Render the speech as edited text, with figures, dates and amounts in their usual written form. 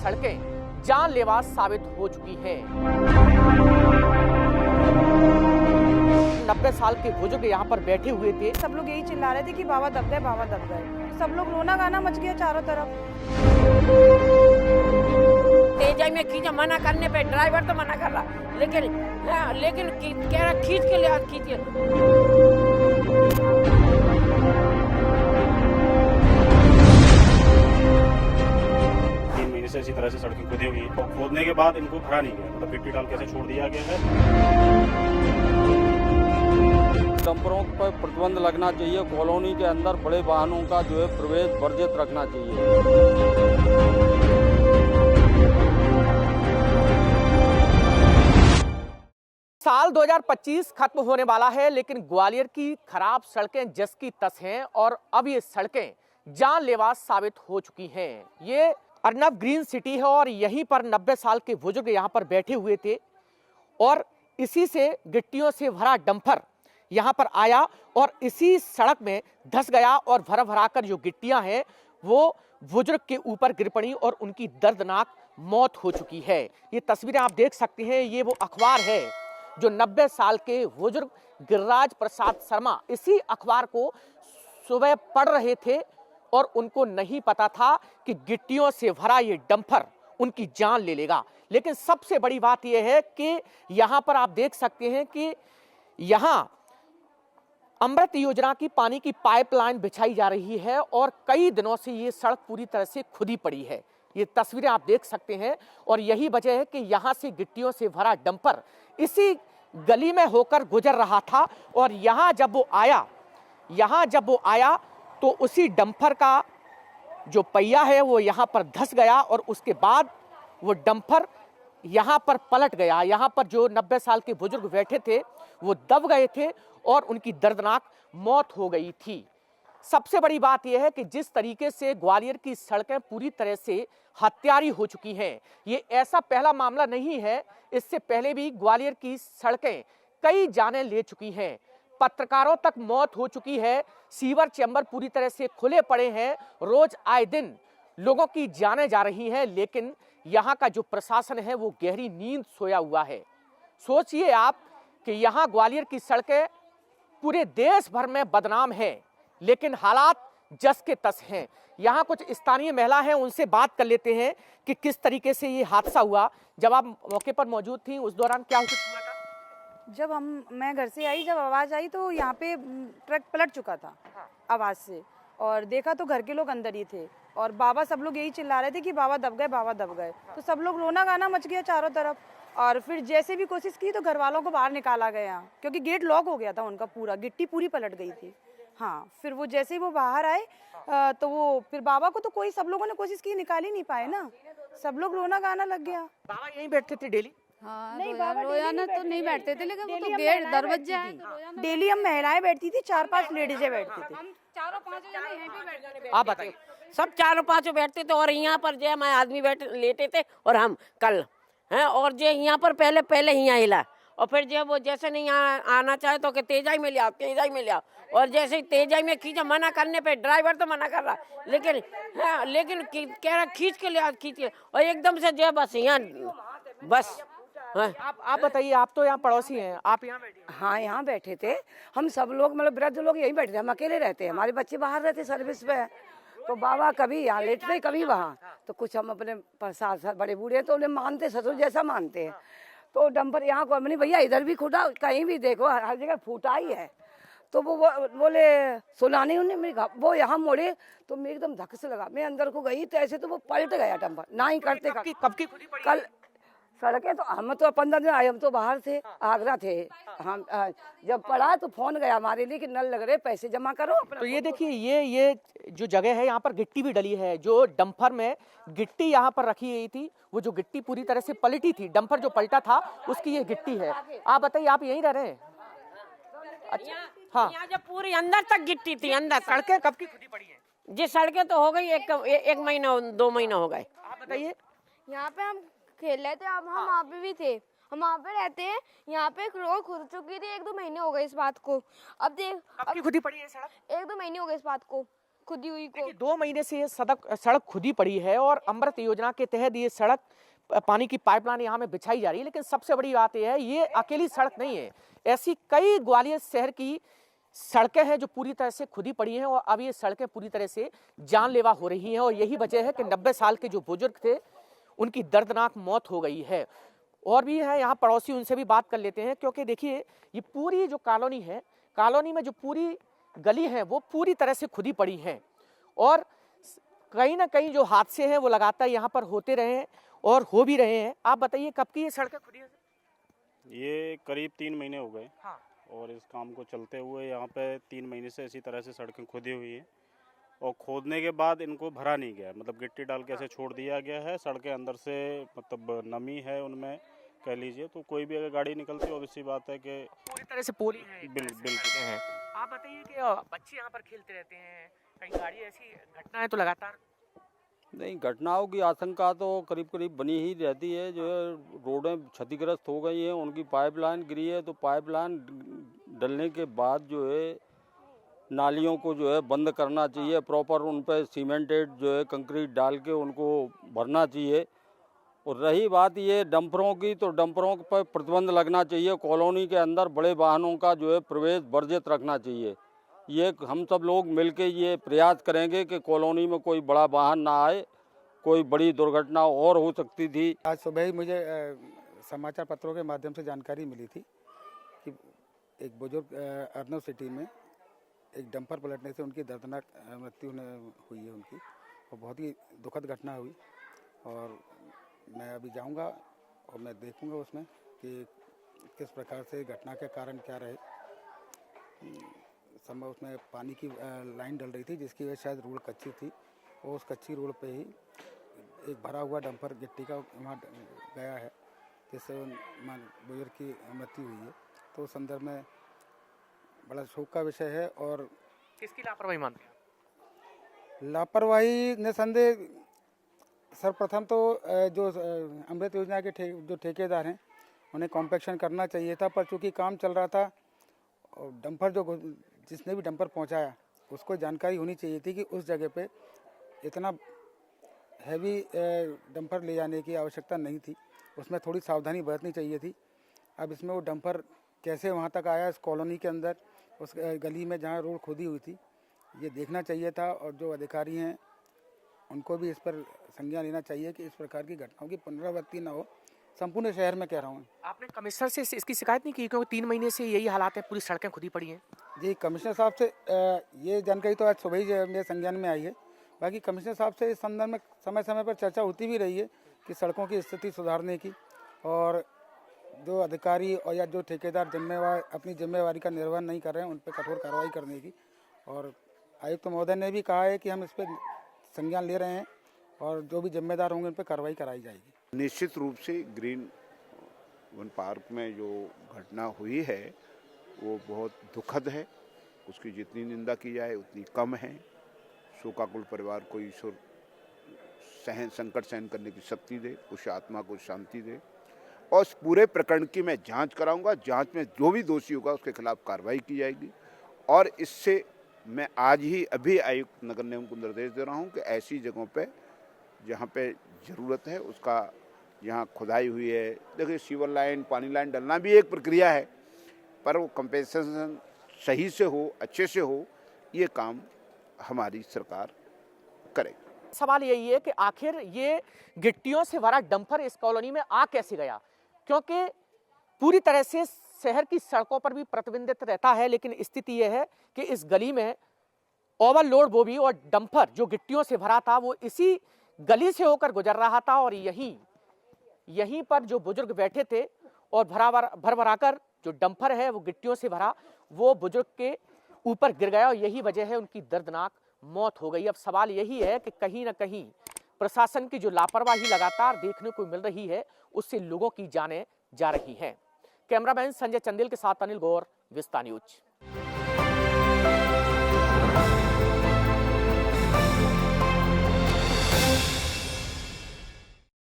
सड़कें जानलेवा साबित हो चुकी हैं। 90 साल के बुजुर्ग यहाँ पर बैठे हुए थे। सब लोग यही चिल्ला रहे थे कि बाबा दब गए, बाबा दब गए। सब लोग रोना गाना मच गया चारों तरफ। तेजाई में खींचा, मना करने पे ड्राइवर तो मना कर रहा, लेकिन कह रहा खींच के ले, खींच के। 3 महीने से इसी तरह से सड़कें खोदी हुई हैं। और खोदने के बाद इनको भरा नहीं गया, मतलब गिट्टी डाल के ऐसे छोड़ दिया गया है। डंपरों पर प्रतिबंध लगना चाहिए। कॉलोनी के अंदर बड़े वाहनों का जो है प्रवेश वर्जित रखना चाहिए। साल 2025 खत्म होने वाला है, लेकिन ग्वालियर की खराब सड़कें जस की तस हैं और अब ये सड़कें जानलेवा साबित हो चुकी हैं। ये अर्नब ग्रीन सिटी है और यहीं पर 90 साल के बुजुर्ग यहाँ पर बैठे हुए थे और इसी से गिट्टियों से भरा डंपर यहाँ पर आया और इसी सड़क में धंस गया और भरा भरा कर जो गिट्टियां हैं वो बुजुर्ग के ऊपर गिर पड़ी और उनकी दर्दनाक मौत हो चुकी है। ये तस्वीरें आप देख सकते हैं, ये वो अखबार है जो 90 साल के बुजुर्ग गिरिराज प्रसाद शर्मा इसी अखबार को सुबह पढ़ रहे थे और उनको नहीं पता था कि गिट्टियों से भरा ये डंपर उनकी जान ले लेगा। लेकिन सबसे बड़ी बात यह है कि यहाँ पर आप देख सकते हैं कि यहाँ अमृत योजना की पानी की पाइपलाइन बिछाई जा रही है और कई दिनों से ये सड़क पूरी तरह से खुदी पड़ी है। ये तस्वीरें आप देख सकते हैं और यही वजह है कि यहाँ से गिट्टियों से भरा डंपर इसी गली में होकर गुजर रहा था और यहाँ जब वो आया तो उसी डंपर का जो पहिया है वो यहाँ पर धंस गया और उसके बाद वो डंपर यहाँ पर पलट गया। यहाँ पर जो 90 साल के बुजुर्ग बैठे थे वो दब गए थे और उनकी दर्दनाक मौत हो गई थी। सबसे बड़ी बात यह है कि जिस तरीके से ग्वालियर की सड़कें पूरी तरह से हत्यारी हो चुकी हैं, ये ऐसा पहला मामला नहीं है। इससे पहले भी ग्वालियर की सड़कें कई जानें ले चुकी हैं, पत्रकारों तक मौत हो चुकी है, सीवर चैम्बर पूरी तरह से खुले पड़े हैं, रोज आए दिन लोगों की जानें जा रही हैं, लेकिन यहाँ का जो प्रशासन है वो गहरी नींद सोया हुआ है। सोचिए आप कि यहाँ ग्वालियर की सड़कें पूरे देश भर में बदनाम हैं, लेकिन हालात जस के तस हैं। यहाँ कुछ स्थानीय महिला हैं, उनसे बात कर लेते हैं कि किस तरीके से ये हादसा हुआ। जब आप मौके पर मौजूद थी उस दौरान क्या कुछ हुआ था? जब मैं घर से आई, जब आवाज़ आई तो यहाँ पे ट्रक पलट चुका था आवाज़ से, और देखा तो घर के लोग अंदर ही थे और बाबा, सब लोग यही चिल्ला रहे थे कि बाबा दब गए, बाबा दब गए। तो सब लोग रोना गाना मच गया चारों तरफ और फिर जैसे भी कोशिश की तो घर वालों को बाहर निकाला गया क्योंकि गेट लॉक हो गया था उनका, पूरा गिट्टी पूरी पलट गई थी। हाँ, फिर वो जैसे ही वो बाहर आए तो वो फिर बाबा को तो कोई, सब लोगों ने कोशिश की, निकाल ही नहीं पाए ना, सब लोग रोना गाना लग गया। बाबा यहीं बैठते थे डेली? हाँ, नहीं बाबा रोजाना तो नहीं बैठते थे, लेकिन वो तो गेट दरवाजा है, डेली हम महिलाएं बैठती थी, 4-5 लेडीजें बैठती थी। हम चारों पांचों जने यहीं पे बैठ जाने। आप बताइए। सब चारों पांचों बैठते थे और यहाँ पर जो है हमारे आदमी लेटे थे और हम कल हैं, और जो यहाँ पर पहले यहाँ हिला और फिर जो वो जैसे नहीं आना चाहे तो कि तेजाई में ले आओ, तेजाई में ले आओ, और जैसे ही तेजाई में खींचा, मना करने पे ड्राइवर तो मना कर रहा, लेकिन कह रहा खींच के ले आओ, खींच के, और एकदम से जो है बस यहाँ बस। हाँ। आप बताइए, आप तो यहाँ पड़ोसी हैं, आप यहाँ बैठे? हाँ, यहाँ बैठे थे हम सब लोग, मतलब वृद्ध लोग यहीं बैठे थे। हम अकेले रहते हैं, हमारे बच्चे बाहर रहते सर्विस पे, तो बाबा कभी यहाँ लेटते कभी वहाँ। तो कुछ हम अपने साथ बड़े बूढ़े तो उन्हें मानते, ससुर जैसा मानते हैं। तो डंपर यहाँ को नहीं भैया, इधर भी खुदा, कहीं भी देखो हर जगह फूटा ही है। तो वो बोले सुना नहीं उन्हें, वो यहाँ मोड़े तो मैं एकदम धक्के से लगा, मैं अंदर को गई तो ऐसे तो वो पलट गया डंपर, ना ही करते। कब की खुदी पड़ी? कल सड़कें तो हम तो 15 दिन आए, हम तो बाहर थे, आगरा थे हम। जब पड़ा तो फोन गया हमारे लिए कि नल लग रहे, पैसे जमा करो। तो ये देखिए, ये जो जगह है यहाँ पर गिट्टी भी डली है, जो डंपर में गिट्टी यहाँ पर रखी गई थी, वो जो गिट्टी पूरी तरह से पलटी थी, डंपर जो पलटा था उसकी ये गिट्टी है। आप बताइए, आप यहीं रह रहे हैं? अच्छा, हाँ, यहाँ जब पूरी अंदर तक गिट्टी थी, अंदर। सड़कें कब की खुदी पड़ी है? जी सड़कें तो हो गई एक महीना 2 महीना हो गए। आप बताइए। यहाँ पे हम खेल रहे थे, अब हम वहाँ पे भी थे, हम वहाँ पे रहते हैं। यहाँ पे एक रोड खुद चुकी थी, 1-2 महीने हो गए इस बात को। अब देख, कब की खुदी पड़ी है सड़क? 1-2 महीने हो गए इस बात को खुदी हुई को। देखिए, 2 महीने से ये सड़क खुदी पड़ी है और अमृत योजना के तहत ये सड़क पानी की पाइपलाइन यहाँ में बिछाई जा रही है। लेकिन सबसे बड़ी बात यह है, ये अकेली सड़क नहीं है, ऐसी कई ग्वालियर शहर की सड़कें हैं जो पूरी तरह से खुदी पड़ी हैं और अब ये सड़कें पूरी तरह से जानलेवा हो रही हैं। और यही वजह है कि 90 साल के जो बुजुर्ग थे उनकी दर्दनाक मौत हो गई है। और भी है यहाँ पड़ोसी, उनसे भी बात कर लेते हैं, क्योंकि देखिए ये पूरी जो कॉलोनी है, कॉलोनी में जो पूरी गली है वो पूरी तरह से खुदी पड़ी हैं और कहीं ना कहीं जो हादसे हैं वो लगातार यहाँ पर होते रहे हैं और हो भी रहे हैं। आप बताइए कब की ये सड़कें खुदी है? ये करीब 3 महीने हो गए। हाँ। और इस काम को चलते हुए यहाँ पे 3 महीने से इसी तरह से सड़कें खुदी हुई हैं और खोदने के बाद इनको भरा नहीं गया, मतलब गिट्टी डाल के ऐसे छोड़ दिया गया है। सड़कें अंदर से मतलब नमी है उनमें कह लीजिए, तो कोई भी अगर गाड़ी निकलती है ऑब्वियस सी बात है कि पूरी तरह से पोली है। बिल्कुल हैं। आप बताइए कि बच्चे यहाँ पर खेलते रहते हैं, कहीं गाड़ी ऐसी घटना है तो लगातार? नहीं, घटनाओं की आशंका तो करीब करीब बनी ही रहती है। जो है रोडें क्षतिग्रस्त हो गई हैं, उनकी पाइपलाइन गिरी है, तो पाइपलाइन डलने के बाद जो है नालियों को जो है बंद करना चाहिए, प्रॉपर उन पर सीमेंटेड जो है कंक्रीट डाल के उनको भरना चाहिए। और रही बात ये डंपरों की, तो डंपरों पर प्रतिबंध लगना चाहिए। कॉलोनी के अंदर बड़े वाहनों का जो है प्रवेश वर्जित रखना चाहिए। ये हम सब लोग मिलके ये प्रयास करेंगे कि कॉलोनी में कोई बड़ा वाहन ना आए, कोई बड़ी दुर्घटना और हो सकती थी। आज सुबह ही मुझे समाचार पत्रों के माध्यम से जानकारी मिली थी कि एक बुजुर्ग अर्नब सिटी में एक डंपर पलटने से उनकी दर्दनाक मृत्यु हुई है उनकी, और बहुत ही दुखद घटना हुई। और मैं अभी जाऊंगा और मैं देखूंगा उसमें कि किस प्रकार से घटना के कारण क्या रहे। संभव उसमें पानी की लाइन डल रही थी जिसकी वजह शायद रोड कच्ची थी, और उस कच्ची रोड पे ही एक भरा हुआ डंपर गिट्टी का वहाँ गया है, जिससे बुजुर्ग की मृत्यु हुई है। तो उस संदर्भ में बड़ा शोक का विषय है। और किसकी लापरवाही मानते हैं? लापरवाही निसंदेह सर्वप्रथम तो जो अमृत योजना के जो ठेकेदार हैं उन्हें कॉम्पैक्शन करना चाहिए था, पर चूँकि काम चल रहा था और डंपर जिसने भी डंपर पहुंचाया उसको जानकारी होनी चाहिए थी कि उस जगह पे इतना हैवी डंपर ले जाने की आवश्यकता नहीं थी, उसमें थोड़ी सावधानी बरतनी चाहिए थी। अब इसमें वो डंपर कैसे वहाँ तक आया, इस कॉलोनी के अंदर उस गली में जहाँ रोड खोदी हुई थी, ये देखना चाहिए था। और जो अधिकारी हैं उनको भी इस पर संज्ञान लेना चाहिए कि इस प्रकार की घटनाओं की पुनरावृत्ति न हो, संपूर्ण शहर में कह रहा हूँ। आपने कमिश्नर से इसकी शिकायत नहीं की? क्योंकि 3 महीने से यही हालात है, पूरी सड़कें खुदी पड़ी हैं। जी, कमिश्नर साहब से ये जानकारी तो आज सुबह ही मेरे संज्ञान में आई है। बाकी कमिश्नर साहब से इस संदर्भ में समय समय पर चर्चा होती भी रही है कि सड़कों की स्थिति सुधारने की, और जो अधिकारी और या जो ठेकेदार अपनी जिम्मेवारी का निर्वहन नहीं कर रहे हैं उन पर कठोर कार्रवाई करने की। और आयुक्त महोदय ने भी कहा है कि हम इस पर संज्ञान ले रहे हैं और जो भी जिम्मेदार होंगे उन पर कार्रवाई कराई जाएगी। निश्चित रूप से ग्रीन वन पार्क में जो घटना हुई है वो बहुत दुखद है, उसकी जितनी निंदा की जाए उतनी कम है। शोकाकुल परिवार को ईश्वर संकट सहन करने की शक्ति दे, उस आत्मा को शांति दे, और इस पूरे प्रकरण की मैं जांच कराऊंगा। जांच में जो भी दोषी होगा उसके खिलाफ कार्रवाई की जाएगी। और इससे मैं आज ही अभी आयुक्त नगर निगम को निर्देश दे रहा हूं कि ऐसी जगहों पे जहां पे ज़रूरत है उसका, जहां खुदाई हुई है, देखिए सीवर लाइन, पानी लाइन डलना भी एक प्रक्रिया है, पर वो कंपेंसेशन सही से हो, अच्छे से हो, ये काम हमारी सरकार करेगी। सवाल यही है कि आखिर ये गिट्टियों से भरा डंपर इस कॉलोनी में आ कैसे गया, क्योंकि पूरी तरह से शहर की सड़कों पर भी प्रतिबंधित रहता है। लेकिन स्थिति यह है कि इस गली में ओवरलोड बोगी और डंपर जो गिट्टियों से भरा था वो इसी गली से होकर गुजर रहा था, और यहीं पर जो बुजुर्ग बैठे थे और भर भराकर जो डंपर है वो गिट्टियों से भरा, वो बुजुर्ग के ऊपर गिर गया और यही वजह है उनकी दर्दनाक मौत हो गई। अब सवाल यही है कि कहीं ना कहीं प्रशासन की जो लापरवाही लगातार देखने को मिल रही है उससे लोगों की जानें जा रही हैं। कैमरामैन संजय चंदेल के साथ अनिल गौर, विस्ता न्यूज।